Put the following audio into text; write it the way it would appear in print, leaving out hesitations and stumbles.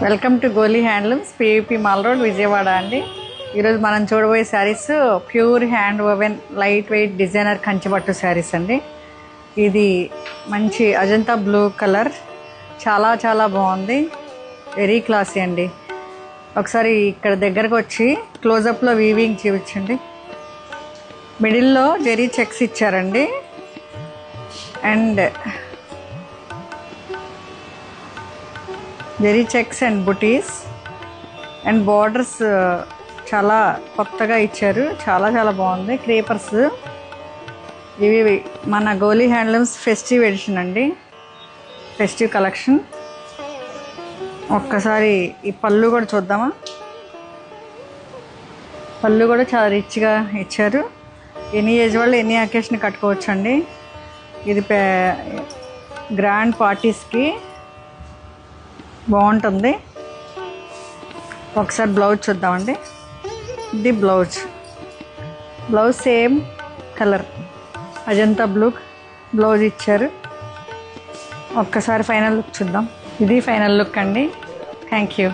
Welcome to Goli handlooms, PVP mall road, Vijayawada అండి. ఈరోజు మనం చూడబోయే saris pure hand woven light weight designer Kanchipattu saris అండి. ఇది మంచి అజంతా బ్లూ కలర్, చాలా చాలా బాగుంది, వెరీ క్లాసీ అండి. ఒకసారి ఇక్కడ దగ్గరకు వచ్చి క్లోజప్లో వీవింగ్ చూపించండి. మిడిల్లో జెరీ చెక్స్ ఇచ్చారండి and Jerry checks and buttis and borders చాలా కొత్తగా ఇచ్చారు, చాలా చాలా బాగుంది. క్రీపర్స్ ఇవి మన గోలీ హ్యాండ్లూమ్స్ ఫెస్టివ్ ఎడిషన్ అండి, ఫెస్టివ్ కలెక్షన్. ఒక్కసారి ఈ పళ్ళు కూడా చూద్దామా. పళ్ళు కూడా చాలా రిచ్గా ఇచ్చారు. ఎనీ ఏజ్ వాళ్ళు ఎనీ అకేషన్ కట్టుకోవచ్చు అండి. ఇది గ్రాండ్ పార్టీస్కి బాగుంటుంది. ఒకసారి బ్లౌజ్ చూద్దామండి. ఇది blouse same colour Ajanta blue blouse ఇచ్చారు. ఒక్కసారి ఫైనల్ లుక్ చూద్దాం. ఇది ఫైనల్ లుక్ అండి. Thank you.